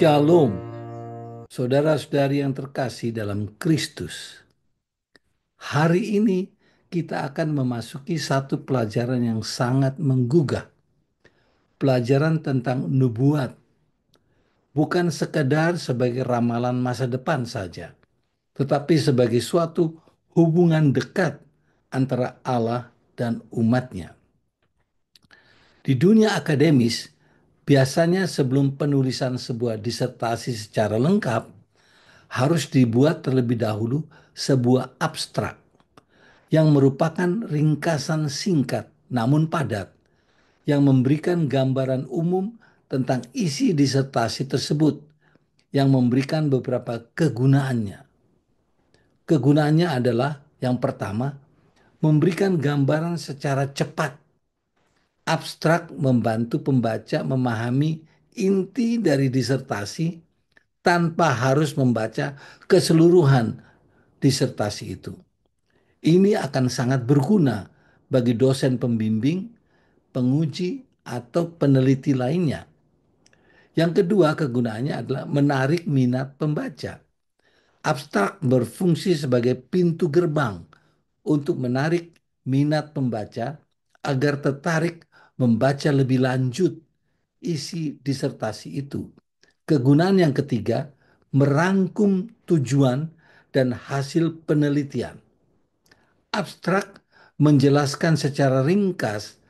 Shalom, saudara-saudari yang terkasih dalam Kristus. Hari ini kita akan memasuki satu pelajaran yang sangat menggugah. Pelajaran tentang nubuat, bukan sekedar sebagai ramalan masa depan saja, tetapi sebagai suatu hubungan dekat antara Allah dan umatnya. Di dunia akademis, biasanya sebelum penulisan sebuah disertasi secara lengkap, harus dibuat terlebih dahulu sebuah abstrak yang merupakan ringkasan singkat namun padat yang memberikan gambaran umum tentang isi disertasi tersebut yang memberikan beberapa kegunaannya. Kegunaannya adalah yang pertama, memberikan gambaran secara cepat. Abstrak membantu pembaca memahami inti dari disertasi tanpa harus membaca keseluruhan disertasi itu. Ini akan sangat berguna bagi dosen pembimbing, penguji, atau peneliti lainnya. Yang kedua, kegunaannya adalah menarik minat pembaca. Abstrak berfungsi sebagai pintu gerbang untuk menarik minat pembaca agar tertarik membaca lebih lanjut isi disertasi itu. Kegunaan yang ketiga, merangkum tujuan dan hasil penelitian. Abstrak menjelaskan secara ringkas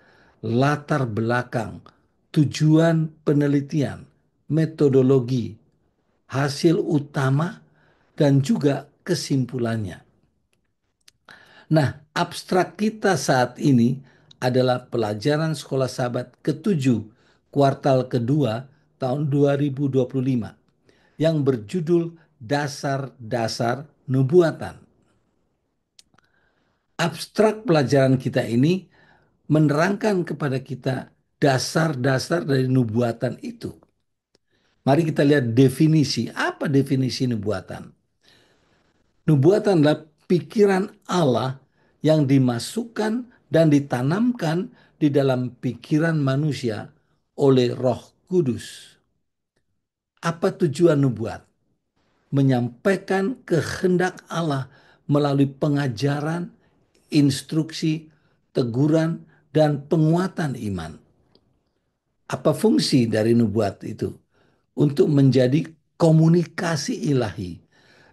latar belakang, tujuan penelitian, metodologi, hasil utama, dan juga kesimpulannya. Nah, abstrak kita saat ini adalah pelajaran Sekolah Sahabat ke-7 kuartal kedua tahun 2025 yang berjudul Dasar-Dasar Nubuatan. Abstrak pelajaran kita ini menerangkan kepada kita dasar-dasar dari nubuatan itu. Mari kita lihat definisi. Apa definisi nubuatan? Nubuatan adalah pikiran Allah yang dimasukkan dan ditanamkan di dalam pikiran manusia oleh Roh Kudus. Apa tujuan nubuat? Menyampaikan kehendak Allah melalui pengajaran, instruksi, teguran, dan penguatan iman. Apa fungsi dari nubuat itu? Untuk menjadi komunikasi ilahi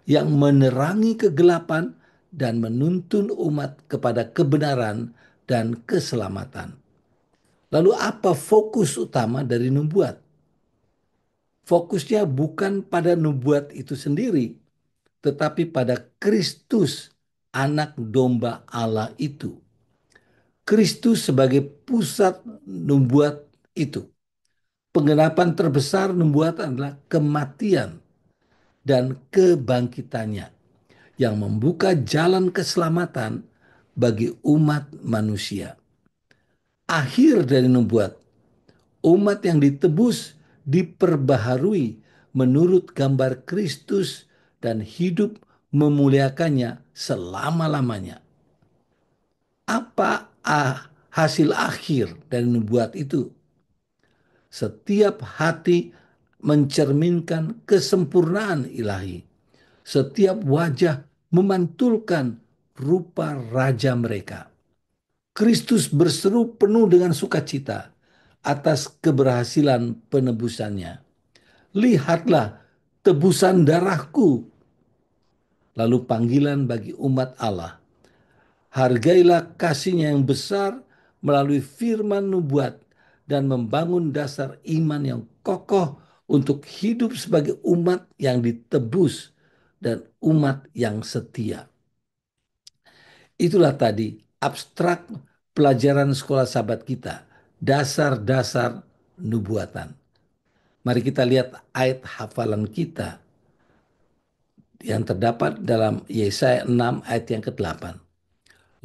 yang menerangi kegelapan dan menuntun umat kepada kebenaran dan keselamatan. Lalu apa fokus utama dari nubuat? Fokusnya bukan pada nubuat itu sendiri, tetapi pada Kristus, anak domba Allah itu. Kristus sebagai pusat nubuat itu. Penggenapan terbesar nubuat adalah kematian dan kebangkitannya yang membuka jalan keselamatan bagi umat manusia. Akhir dari nubuat, umat yang ditebus diperbaharui menurut gambar Kristus dan hidup memuliakannya selama-lamanya. Apa hasil akhir dari nubuat itu? Setiap hati mencerminkan kesempurnaan ilahi. Setiap wajah memantulkan rupa raja mereka. Kristus berseru penuh dengan sukacita atas keberhasilan penebusannya. Lihatlah tebusan darahku. Lalu panggilan bagi umat Allah. Hargailah kasihnya yang besar melalui firman nubuat dan membangun dasar iman yang kokoh untuk hidup sebagai umat yang ditebus dan umat yang setia. Itulah tadi abstrak pelajaran sekolah sahabat kita, dasar-dasar nubuatan. Mari kita lihat ayat hafalan kita yang terdapat dalam Yesaya 6 ayat yang ke-8.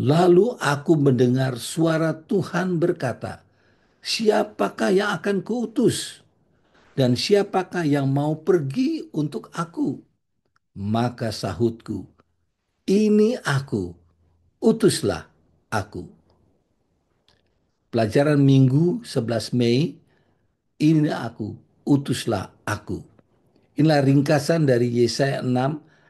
Lalu aku mendengar suara Tuhan berkata, siapakah yang akan kuutus? Dan siapakah yang mau pergi untuk aku? Maka sahutku, ini aku, utuslah aku. Pelajaran Minggu 11 Mei, ini aku, utuslah aku. Inilah ringkasan dari Yesaya 6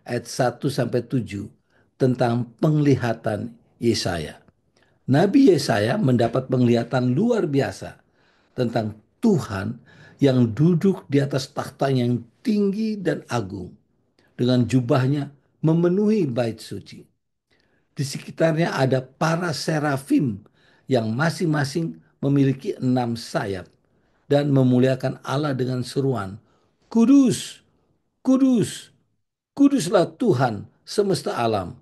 ayat 1 sampai 7 tentang penglihatan Yesaya. Nabi Yesaya mendapat penglihatan luar biasa tentang Tuhan yang duduk di atas takhta yang tinggi dan agung dengan jubahnya memenuhi bait suci. Di sekitarnya ada para serafim yang masing-masing memiliki 6 sayap dan memuliakan Allah dengan seruan, Kudus, Kudus, Kuduslah Tuhan semesta alam.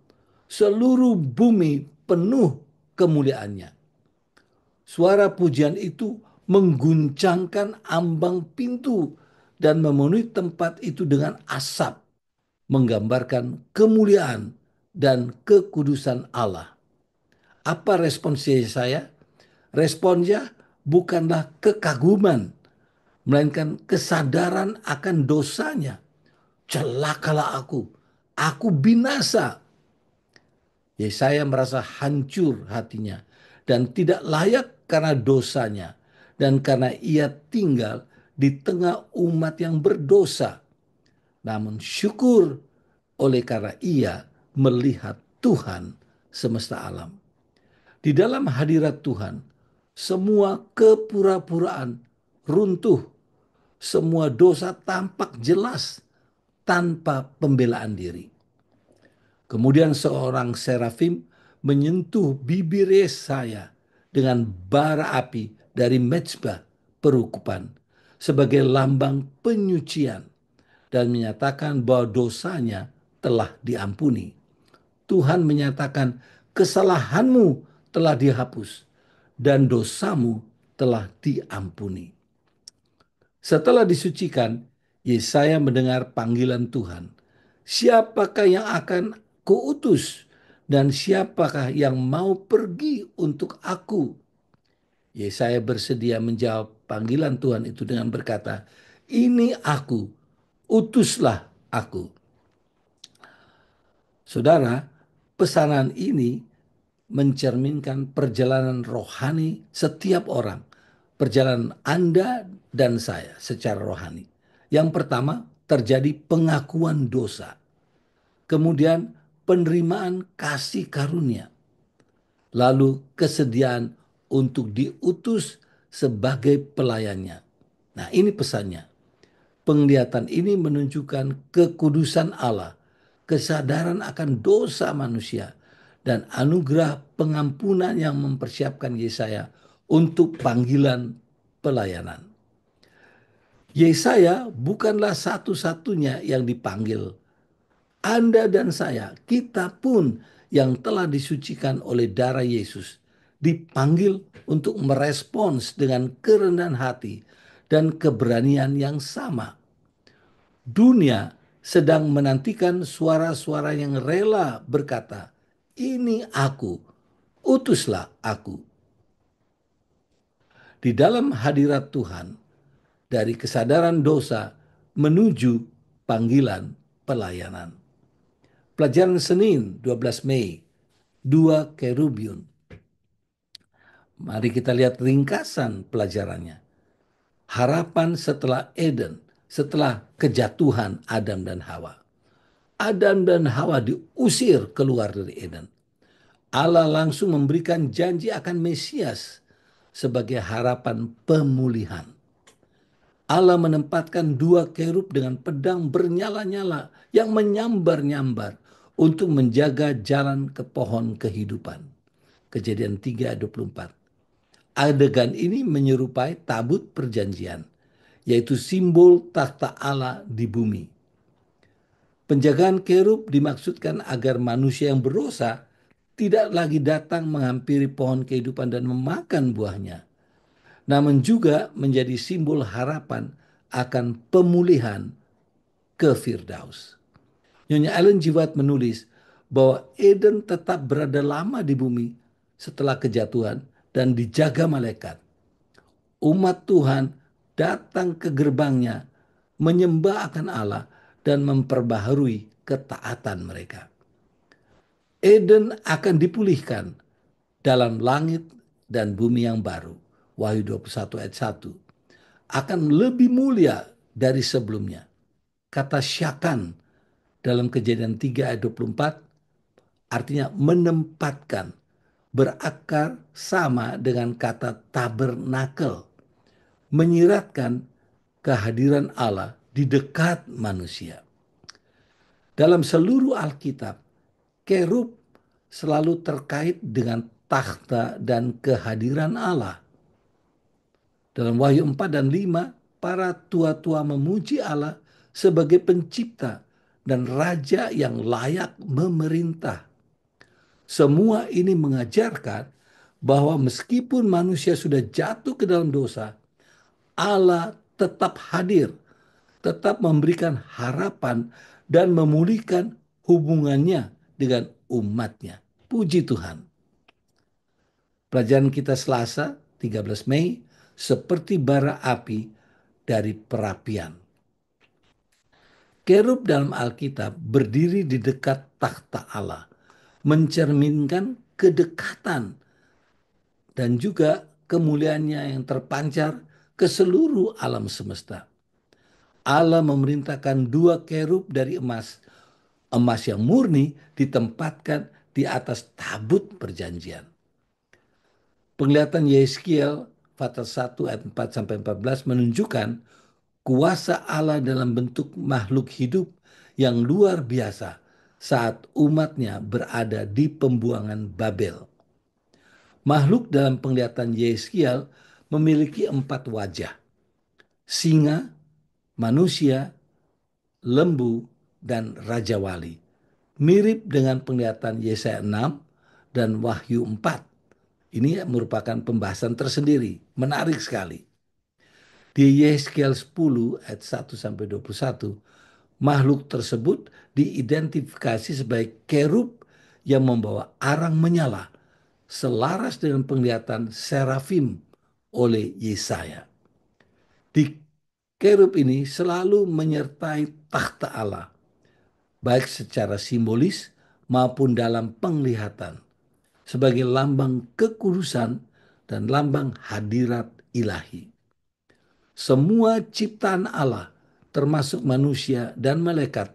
Seluruh bumi penuh kemuliaannya. Suara pujian itu mengguncangkan ambang pintu dan memenuhi tempat itu dengan asap, menggambarkan kemuliaan dan kekudusan Allah. Apa respon saya? Responnya bukanlah kekaguman, melainkan kesadaran akan dosanya. Celakalah aku binasa. Yesaya merasa hancur hatinya dan tidak layak karena dosanya dan karena ia tinggal di tengah umat yang berdosa. Namun syukur oleh karena ia melihat Tuhan semesta alam. Di dalam hadirat Tuhan, semua kepura-puraan runtuh, semua dosa tampak jelas tanpa pembelaan diri. Kemudian seorang serafim menyentuh bibir Yesaya dengan bara api dari mezbah perukupan sebagai lambang penyucian dan menyatakan bahwa dosanya telah diampuni. Tuhan menyatakan kesalahanmu telah dihapus dan dosamu telah diampuni. Setelah disucikan, Yesaya mendengar panggilan Tuhan. Siapakah yang akan kuutus dan siapakah yang mau pergi untuk aku? Yesaya bersedia menjawab panggilan Tuhan itu dengan berkata, ini aku, utuslah aku. Saudara, pesanan ini mencerminkan perjalanan rohani setiap orang. Perjalanan Anda dan saya secara rohani. Yang pertama, terjadi pengakuan dosa. Kemudian penerimaan kasih karunia. Lalu kesediaan untuk diutus sebagai pelayannya. Nah, ini pesannya. Penglihatan ini menunjukkan kekudusan Allah, kesadaran akan dosa manusia, dan anugerah pengampunan yang mempersiapkan Yesaya untuk panggilan pelayanan. Yesaya bukanlah satu-satunya yang dipanggil. Anda dan saya, kita pun yang telah disucikan oleh darah Yesus, dipanggil untuk merespons dengan kerendahan hati dan keberanian yang sama. Dunia sedang menantikan suara-suara yang rela berkata, "Ini aku, utuslah aku." Di dalam hadirat Tuhan, dari kesadaran dosa menuju panggilan pelayanan. Pelajaran Senin 12 Mei, dua kerubium. Mari kita lihat ringkasan pelajarannya. Harapan setelah Eden, setelah kejatuhan Adam dan Hawa. Adam dan Hawa diusir keluar dari Eden. Allah langsung memberikan janji akan Mesias sebagai harapan pemulihan. Allah menempatkan dua kerub dengan pedang bernyala-nyala yang menyambar-nyambar untuk menjaga jalan ke pohon kehidupan. Kejadian 3:24. Adegan ini menyerupai tabut perjanjian, yaitu simbol takhta Allah di bumi. Penjagaan kerub dimaksudkan agar manusia yang berdosa tidak lagi datang menghampiri pohon kehidupan dan memakan buahnya, namun juga menjadi simbol harapan akan pemulihan ke Firdaus. Nyonya Ellen G. White menulis bahwa Eden tetap berada lama di bumi setelah kejatuhan dan dijaga malaikat. Umat Tuhan datang ke gerbangnya, menyembah akan Allah dan memperbaharui ketaatan mereka. Eden akan dipulihkan dalam langit dan bumi yang baru. Wahyu 21 ayat 1. Akan lebih mulia dari sebelumnya. Kata syakan dalam Kejadian 3 ayat 24 artinya menempatkan, berakar sama dengan kata tabernakel, menyiratkan kehadiran Allah di dekat manusia. Dalam seluruh Alkitab, kerub selalu terkait dengan takhta dan kehadiran Allah. Dalam Wahyu 4 dan 5, para tua-tua memuji Allah sebagai pencipta dan raja yang layak memerintah. Semua ini mengajarkan bahwa meskipun manusia sudah jatuh ke dalam dosa, Allah tetap hadir, tetap memberikan harapan dan memulihkan hubungannya dengan umatnya. Puji Tuhan. Pelajaran kita Selasa 13 Mei, seperti bara api dari perapian. Kerub dalam Alkitab berdiri di dekat takhta Allah, mencerminkan kedekatan dan juga kemuliaannya yang terpancar ke seluruh alam semesta. Allah memerintahkan dua kerub dari emas. Emas yang murni ditempatkan di atas tabut perjanjian. Penglihatan Yeskiel pasal 1 ayat 4 sampai 14 menunjukkan kuasa Allah dalam bentuk makhluk hidup yang luar biasa saat umatnya berada di pembuangan Babel. Makhluk dalam penglihatan Yeskiel memiliki 4 wajah: singa, manusia, lembu, dan raja wali. Mirip dengan penglihatan Yesaya 6 dan Wahyu 4. Ini merupakan pembahasan tersendiri, menarik sekali. Di Yeskiel 10 ayat 1 sampai 21, makhluk tersebut diidentifikasi sebagai kerub yang membawa arang menyala, selaras dengan penglihatan serafim oleh Yesaya. Di kerub ini selalu menyertai takhta Allah, baik secara simbolis maupun dalam penglihatan, sebagai lambang kekudusan dan lambang hadirat ilahi. Semua ciptaan Allah, termasuk manusia dan malaikat,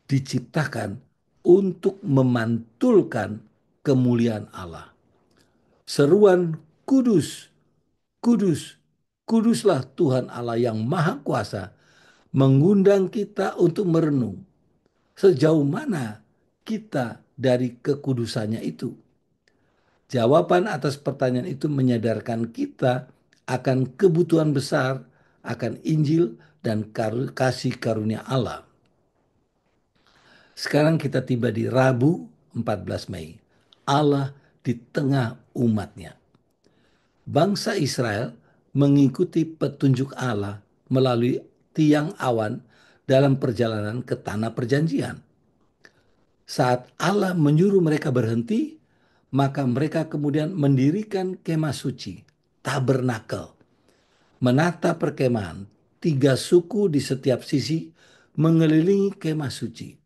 diciptakan untuk memantulkan kemuliaan Allah. Seruan kudus, kudus, kuduslah Tuhan Allah yang Maha Kuasa mengundang kita untuk merenung sejauh mana kita dari kekudusannya itu. Jawaban atas pertanyaan itu menyadarkan kita akan kebutuhan besar akan Injil dan kasih karunia Allah. Sekarang kita tiba di Rabu 14 Mei. Allah di tengah umatnya. Bangsa Israel mengikuti petunjuk Allah melalui tiang awan dalam perjalanan ke tanah perjanjian. Saat Allah menyuruh mereka berhenti, maka mereka kemudian mendirikan kemah suci, tabernakel, menata perkemahan, 3 suku di setiap sisi mengelilingi kemah suci.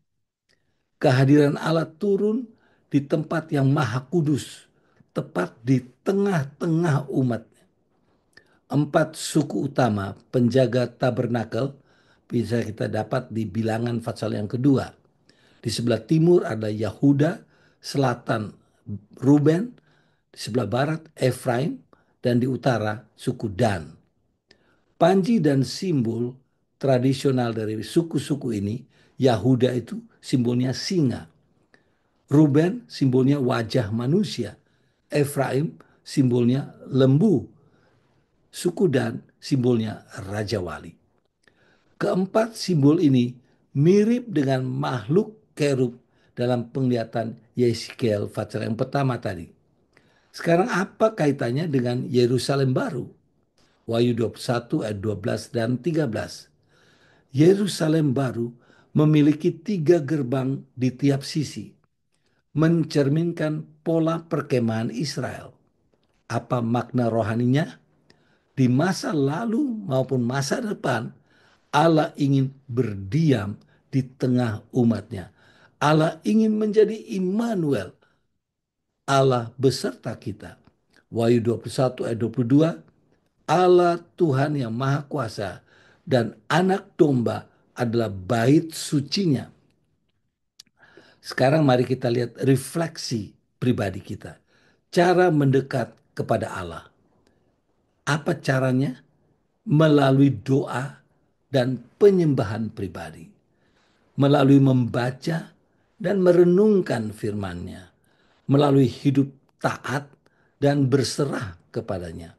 Kehadiran Allah turun di tempat yang maha kudus, tepat di tengah-tengah umat. 4 suku utama penjaga tabernakel bisa kita dapat di Bilangan pasal yang kedua. Di sebelah timur ada Yahuda, selatan Ruben, di sebelah barat Efraim, dan di utara suku Dan. Panji dan simbol tradisional dari suku-suku ini, Yahuda itu simbolnya singa. Ruben simbolnya wajah manusia. Efraim simbolnya lembu. Suku Dan simbolnya Raja Wali. Keempat simbol ini mirip dengan makhluk kerub dalam penglihatan Yeskiel pasal yang pertama tadi. Sekarang apa kaitannya dengan Yerusalem baru? Wahyu 21 ayat 12 dan 13. Yerusalem baru memiliki 3 gerbang di tiap sisi, mencerminkan pola perkemahan Israel. Apa makna rohaninya? Di masa lalu maupun masa depan, Allah ingin berdiam di tengah umatnya. Allah ingin menjadi Immanuel, Allah beserta kita. Wahyu 21 ayat 22, Allah Tuhan yang Maha Kuasa dan Anak Domba adalah bait sucinya. Sekarang mari kita lihat refleksi pribadi kita. Cara mendekat kepada Allah. Apa caranya? Melalui doa dan penyembahan pribadi. Melalui membaca dan merenungkan firman-Nya. Melalui hidup taat dan berserah kepadanya.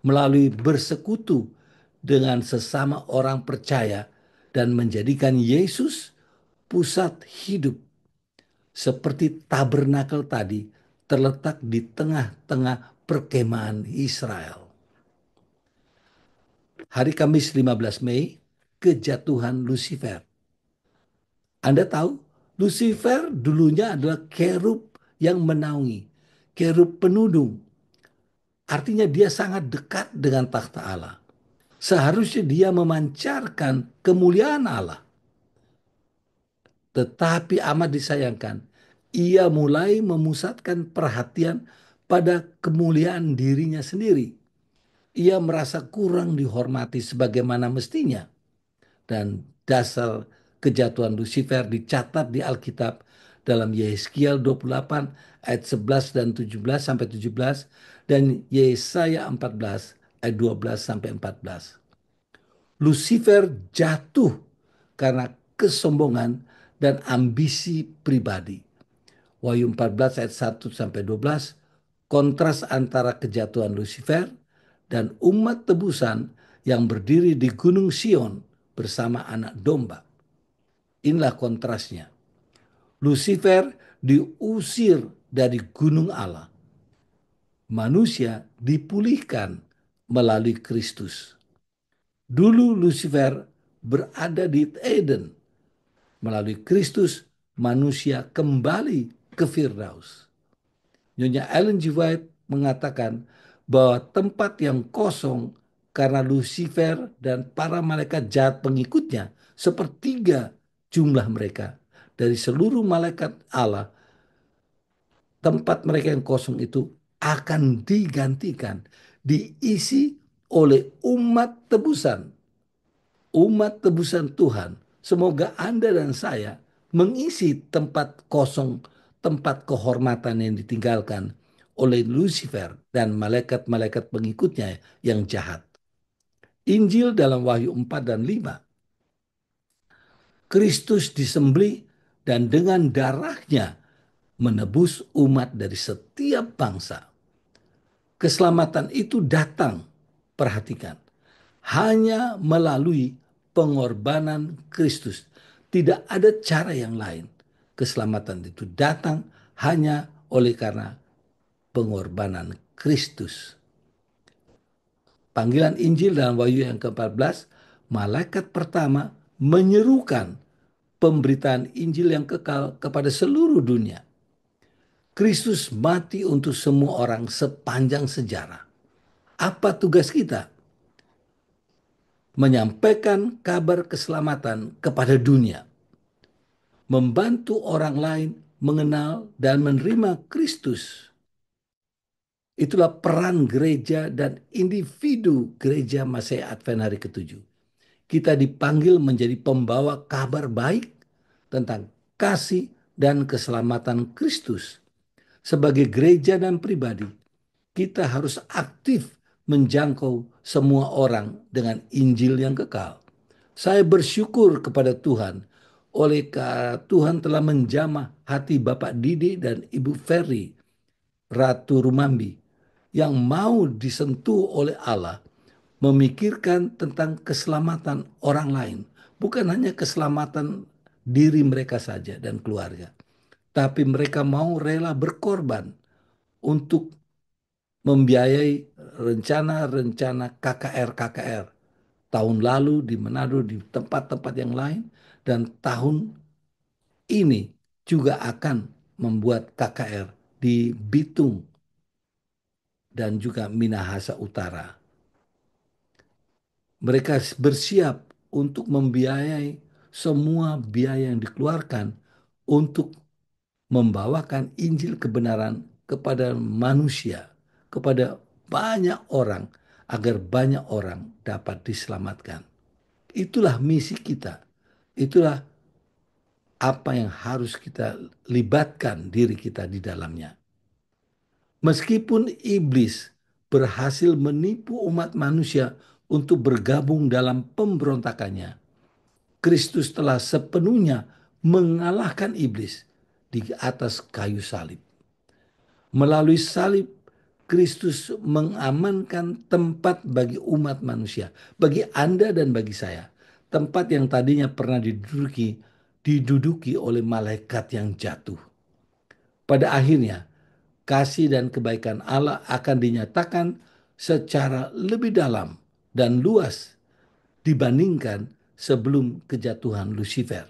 Melalui bersekutu dengan sesama orang percaya dan menjadikan Yesus pusat hidup. Seperti tabernakel tadi terletak di tengah-tengah perkemahan Israel. Hari Kamis 15 Mei, kejatuhan Lucifer. Anda tahu, Lucifer dulunya adalah kerub yang menaungi, kerub penudung. Artinya dia sangat dekat dengan takhta Allah. Seharusnya dia memancarkan kemuliaan Allah. Tetapi amat disayangkan, ia mulai memusatkan perhatian pada kemuliaan dirinya sendiri. Ia merasa kurang dihormati sebagaimana mestinya. Dan dasar kejatuhan Lucifer dicatat di Alkitab dalam Yehezkiel 28 ayat 11 dan 17 sampai 17 dan Yesaya 14 ayat 12 sampai 14. Lucifer jatuh karena kesombongan dan ambisi pribadi. Wahyu 14 ayat 1 sampai 12, kontras antara kejatuhan Lucifer dan umat tebusan yang berdiri di Gunung Sion bersama anak domba. Inilah kontrasnya. Lucifer diusir dari gunung Allah. Manusia dipulihkan melalui Kristus. Dulu Lucifer berada di Eden. Melalui Kristus, manusia kembali ke Firdaus. Nyonya Ellen G. White mengatakan bahwa tempat yang kosong karena Lucifer dan para malaikat jahat pengikutnya, sepertiga jumlah mereka dari seluruh malaikat Allah, tempat mereka yang kosong itu akan digantikan, diisi oleh umat tebusan Tuhan. Semoga Anda dan saya mengisi tempat kosong, tempat kehormatan yang ditinggalkan oleh Lucifer dan malaikat-malaikat pengikutnya yang jahat. Injil dalam Wahyu 4 dan 5. Kristus disembelih dan dengan darahnya menebus umat dari setiap bangsa. Keselamatan itu datang, perhatikan, hanya melalui pengorbanan Kristus. Tidak ada cara yang lain. Keselamatan itu datang hanya oleh karena pengorbanan Kristus. Panggilan Injil dalam Wahyu yang ke-14, malaikat pertama menyerukan pemberitaan Injil yang kekal kepada seluruh dunia. Kristus mati untuk semua orang sepanjang sejarah. Apa tugas kita? Menyampaikan kabar keselamatan kepada dunia. Membantu orang lain mengenal dan menerima Kristus. Itulah peran gereja dan individu gereja Masehi Advent hari ke-7. Kita dipanggil menjadi pembawa kabar baik tentang kasih dan keselamatan Kristus. Sebagai gereja dan pribadi, kita harus aktif menjangkau semua orang dengan Injil yang kekal. Saya bersyukur kepada Tuhan oleh Tuhan telah menjamah hati Bapak Didi dan Ibu Ferry, Ratu Rumambi, yang mau disentuh oleh Allah, memikirkan tentang keselamatan orang lain. Bukan hanya keselamatan diri mereka saja dan keluarga. Tapi mereka mau rela berkorban untuk membiayai rencana-rencana KKR-KKR. Tahun lalu di Manado, di tempat-tempat yang lain. Dan tahun ini juga akan membuat KKR di Bitung dan juga Minahasa Utara. Mereka bersiap untuk membiayai semua biaya yang dikeluarkan untuk membawakan Injil kebenaran kepada manusia, kepada banyak orang, agar banyak orang dapat diselamatkan. Itulah misi kita. Itulah apa yang harus kita libatkan diri kita di dalamnya. Meskipun iblis berhasil menipu umat manusia untuk bergabung dalam pemberontakannya, Kristus telah sepenuhnya mengalahkan iblis di atas kayu salib. Melalui salib, Kristus mengamankan tempat bagi umat manusia, bagi Anda dan bagi saya. Tempat yang tadinya pernah diduduki oleh malaikat yang jatuh. Pada akhirnya, kasih dan kebaikan Allah akan dinyatakan secara lebih dalam dan luas dibandingkan sebelum kejatuhan Lucifer.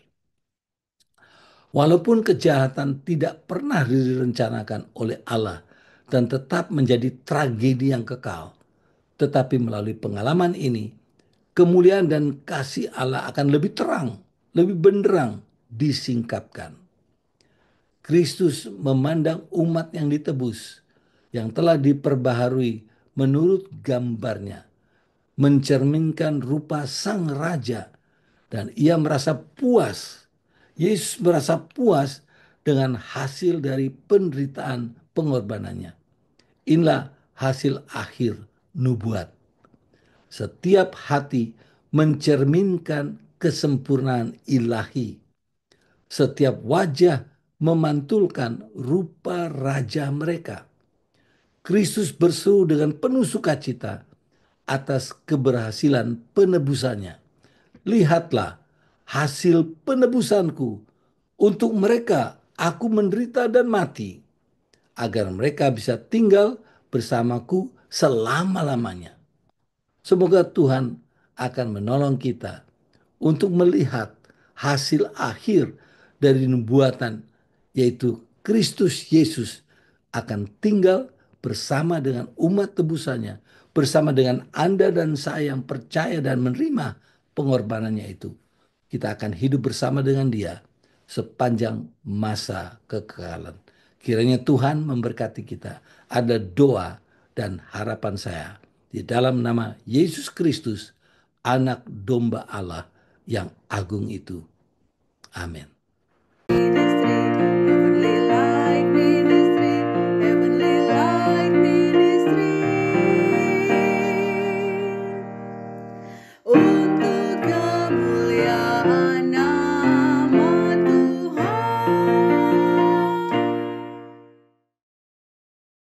Walaupun kejahatan tidak pernah direncanakan oleh Allah dan tetap menjadi tragedi yang kekal, tetapi melalui pengalaman ini, kemuliaan dan kasih Allah akan lebih terang, lebih benderang disingkapkan. Kristus memandang umat yang ditebus, yang telah diperbaharui menurut gambarnya, mencerminkan rupa sang raja, dan ia merasa puas. Yesus merasa puas dengan hasil dari penderitaan pengorbanannya. Inilah hasil akhir nubuat. Setiap hati mencerminkan kesempurnaan ilahi. Setiap wajah memantulkan rupa raja mereka. Kristus berseru dengan penuh sukacita atas keberhasilan penebusannya. Lihatlah hasil penebusanku. Untuk mereka aku menderita dan mati, agar mereka bisa tinggal bersamaku selama-lamanya. Semoga Tuhan akan menolong kita untuk melihat hasil akhir dari nubuatan, yaitu Kristus Yesus akan tinggal bersama dengan umat tebusannya, bersama dengan Anda dan saya yang percaya dan menerima pengorbanannya itu. Kita akan hidup bersama dengan Dia sepanjang masa kekekalan. Kiranya Tuhan memberkati kita. Ada doa dan harapan saya di dalam nama Yesus Kristus, Anak Domba Allah yang agung itu. Amin.